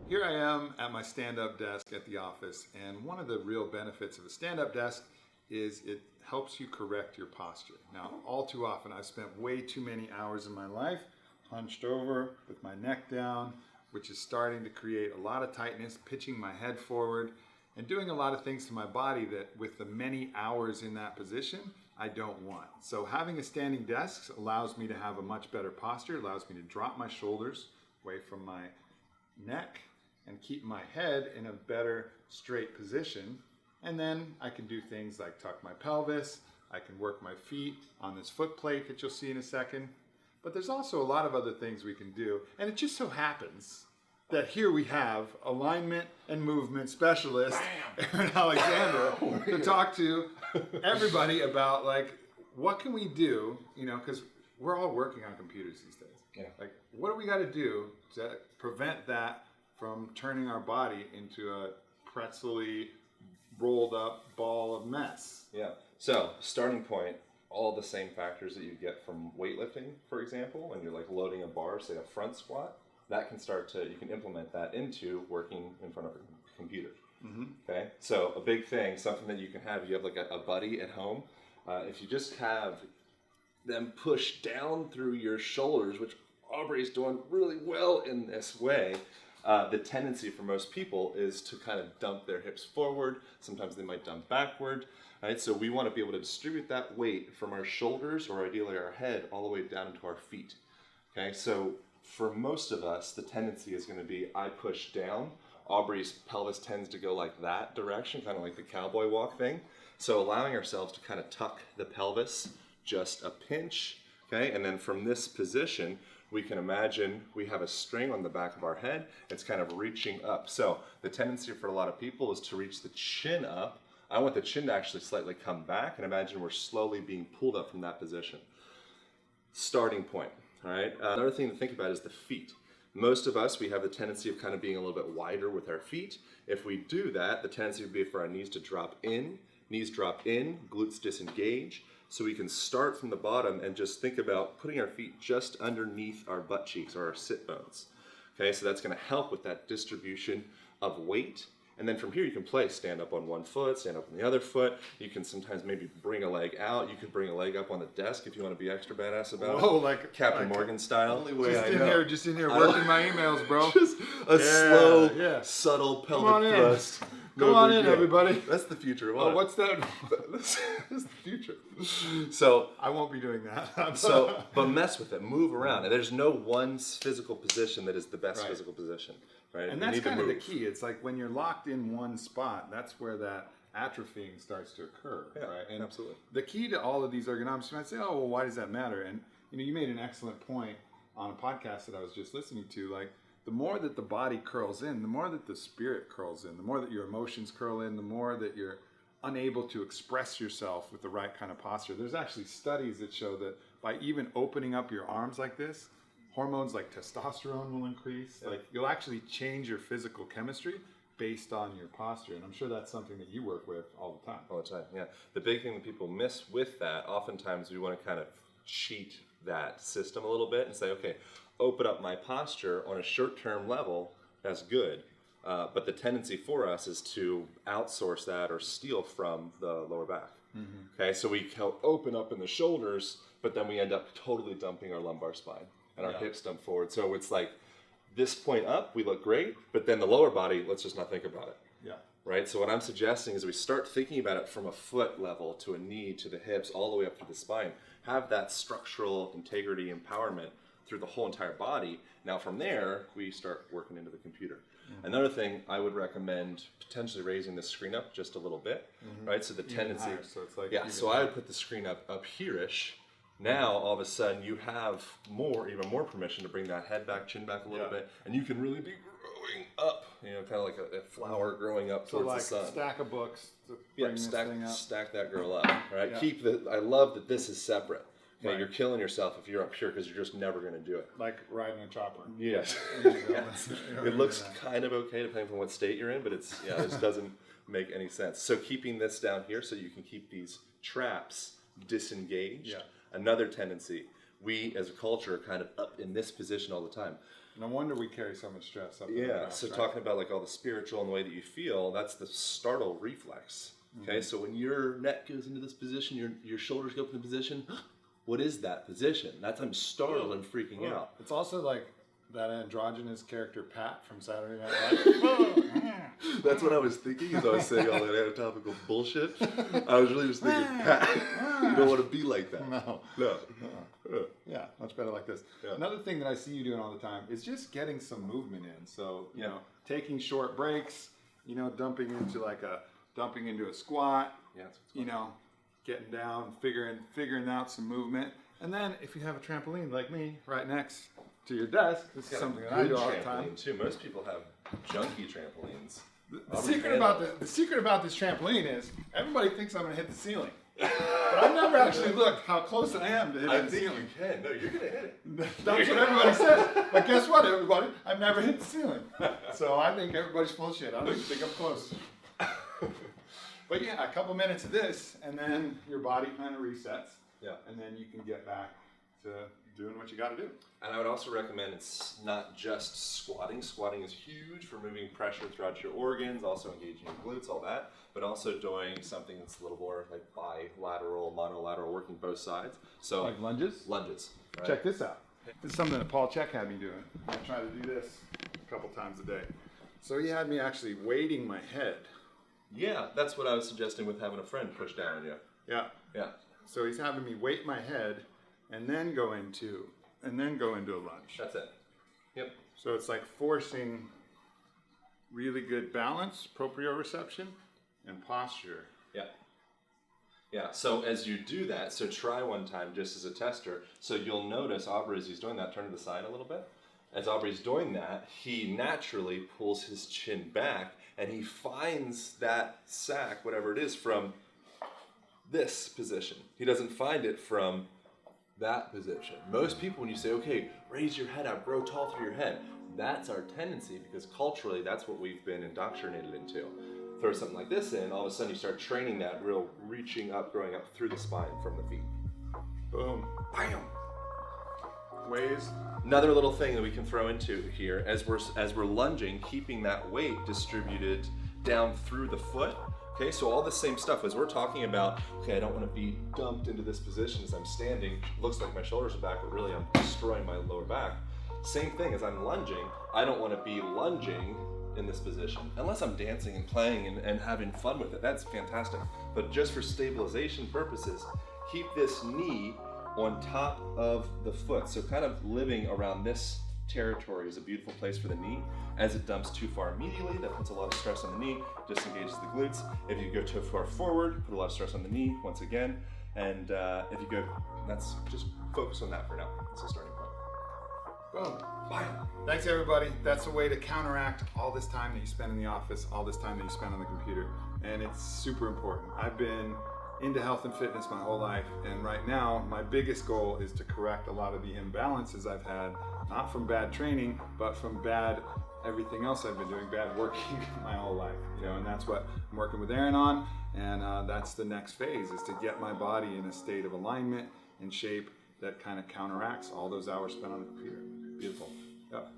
Here I am at my stand-up desk at the office, and one of the real benefits of a stand-up desk is it helps you correct your posture. Now, all too often, I've spent way too many hours in my life hunched over with my neck down, which is starting to create a lot of tightness, pitching my head forward, and doing a lot of things to my body that with the many hours in that position, I don't want. So having a standing desk allows me to have a much better posture, allows me to drop my shoulders away from my neck and keep my head in a better straight position. And then I can do things like tuck my pelvis, I can work my feet on this foot plate that you'll see in a second. But there's also a lot of other things we can do. And it just so happens that here we have alignment and movement specialist Aaron Alexander to talk to everybody about like, what can we do, you know, because we're all working on computers these days. Yeah. Like, what do we got to do to prevent that from turning our body into a pretzel-y, rolled up ball of mess? Yeah. So, starting point, all the same factors that you get from weightlifting, for example, when you're like loading a bar, say a front squat, that can you can implement that into working in front of a computer. Mm-hmm. Okay. So a big thing, something that you can have, you have like a buddy at home. If you just have them push down through your shoulders, which Aubrey's doing really well in this way, the tendency for most people is to kind of dump their hips forward. Sometimes they might dump backward. Right? So we want to be able to distribute that weight from our shoulders, or ideally our head, all the way down into our feet. Okay, so for most of us, the tendency is going to be I push down. Aubrey's pelvis tends to go like that direction, kind of like the cowboy walk thing. So allowing ourselves to kind of tuck the pelvis just a pinch, okay? And then from this position, we can imagine we have a string on the back of our head. It's kind of reaching up. So the tendency for a lot of people is to reach the chin up. I want the chin to actually slightly come back, and imagine we're slowly being pulled up from that position. Starting point, all right? Another thing to think about is the feet. Most of us, we have the tendency of kind of being a little bit wider with our feet. If we do that, the tendency would be for our knees to drop in, glutes disengage. So we can start from the bottom and just think about putting our feet just underneath our butt cheeks or our sit bones. Okay, so that's going to help with that distribution of weight. And then from here you can play, stand up on one foot, stand up on the other foot. You can sometimes maybe bring a leg out. You could bring a leg up on the desk if you want to be extra badass about it. Like Captain Morgan style. Only way just in here working my emails, bro. Just a slow, subtle pelvic thrust. Come on in, everybody. That's the future. Oh, what's that? That's the future. So I won't be doing that. But mess with it. Move around. And there's no one physical position that is the best physical position. Right? And that's kind of the key. It's like when you're locked in one spot, that's where that atrophying starts to occur. Yeah, right? And absolutely. The key to all of these ergonomics, you might say, oh, well, why does that matter? And you made an excellent point on a podcast that I was just listening to. Like, the more that the body curls in, the more that the spirit curls in, the more that your emotions curl in, the more that you're unable to express yourself with the right kind of posture. There's actually studies that show that by even opening up your arms like this, hormones like testosterone will increase. Like, you'll actually change your physical chemistry based on your posture. And I'm sure that's something that you work with all the time. All the time, yeah. The big thing that people miss with that, oftentimes we want to kind of cheat that system a little bit and say, okay, open up my posture on a short-term level, that's good. But the tendency for us is to outsource that or steal from the lower back. Mm-hmm. Okay, so we open up in the shoulders, but then we end up totally dumping our lumbar spine and our hips dump forward. So it's like this point up, we look great, but then the lower body, let's just not think about it. Yeah. Right? So what I'm suggesting is we start thinking about it from a foot level to a knee to the hips, all the way up to the spine. Have that structural integrity empowerment through the whole entire body. Now from there, we start working into the computer. Mm-hmm. Another thing I would recommend potentially raising the screen up just a little bit, right? So the tendency, so it's like so I would put the screen up here-ish. Now all of a sudden you have even more permission to bring that head back, chin back a little bit, and you can really be growing up, kind of like a flower growing up towards the sun. So like stack of books to bring this thing up. Stack that girl up, right? Yeah. I love that this is separate. Okay, right. You're killing yourself if you're up here because you're just never going to do it. Like riding a chopper. Yes. It looks kind of okay depending on what state you're in, but it just doesn't make any sense. So keeping this down here so you can keep these traps disengaged. Yeah. Another tendency, we as a culture are kind of up in this position all the time. No wonder we carry so much stress up. Yeah, so talking about like all the spiritual and the way that you feel, that's the startle reflex. Okay, so when your neck goes into this position, your shoulders go up in the position, what is that position? That's I'm startled and freaking out. It's also like that androgynous character Pat from Saturday Night Live. That's what I was thinking as I was saying all that anatomical bullshit. I was really just thinking, Pat, you don't want to be like that. No. Yeah, much better like this. Yeah. Another thing that I see you doing all the time is just getting some movement in. So, you know, taking short breaks, you know, dumping into a squat, you know, getting down, figuring out some movement. And then if you have a trampoline like me right next to your desk, this is something that I do all the time. Too. Most people have junky trampolines. The secret about this trampoline is everybody thinks I'm going to hit the ceiling. But I've never actually looked how close I am to hitting the ceiling. You can. No, you're going to hit it. That's what everybody says. But guess what, everybody? I've never hit the ceiling. So I think everybody's full of shit. I don't even think I'm close. But yeah, a couple minutes of this, and then your body kind of resets. Yeah. And then you can get back to doing what you got to do. And I would also recommend it's not just squatting. Squatting is huge for moving pressure throughout your organs, also engaging your glutes, all that. But also doing something that's a little more like bilateral, monolateral, working both sides. So Like lunges? Lunges. Right? Check this out. This is something that Paul Check had me doing. I try to do this a couple times a day. So he had me actually weighting my head. Yeah, that's what I was suggesting with having a friend push down on you. Yeah. Yeah. So he's having me weight my head and then go into a lunge. That's it. Yep. So it's like forcing really good balance, proprioception, and posture. Yeah. Yeah, so as you do that, so try one time just as a tester. So you'll notice Aubrey, as he's doing that, turn to the side a little bit. As Aubrey's doing that, he naturally pulls his chin back and he finds that sack, whatever it is, from this position. He doesn't find it from that position. Most people, when you say, okay, raise your head up, grow tall through your head, that's our tendency because culturally that's what we've been indoctrinated into. Throw something like this in, all of a sudden you start training that real reaching up, growing up through the spine from the feet. Boom. Bam! Ways. Another little thing that we can throw into here, as we're lunging, keeping that weight distributed down through the foot. Okay, so all the same stuff as we're talking about, okay, I don't want to be dumped into this position as I'm standing. Looks like my shoulders are back, but really I'm destroying my lower back. Same thing as I'm lunging, I don't want to be lunging in this position. Unless I'm dancing and playing and having fun with it, that's fantastic. But just for stabilization purposes, keep this knee on top of the foot. So kind of living around this territory is a beautiful place for the knee. As it dumps too far immediately, that puts a lot of stress on the knee, disengages the glutes. If you go too far forward, put a lot of stress on the knee once again. And if you go, that's just focus on that for now. That's a starting point. Boom. Bam. Thanks everybody. That's a way to counteract all this time that you spend in the office, all this time that you spend on the computer. And it's super important. I've been into health and fitness my whole life, and right now my biggest goal is to correct a lot of the imbalances I've had, not from bad training, but from bad everything else I've been doing, bad working my whole life, you know, and that's what I'm working with Aaron on, and that's the next phase, is to get my body in a state of alignment and shape that kind of counteracts all those hours spent on the computer. Beautiful. Yep.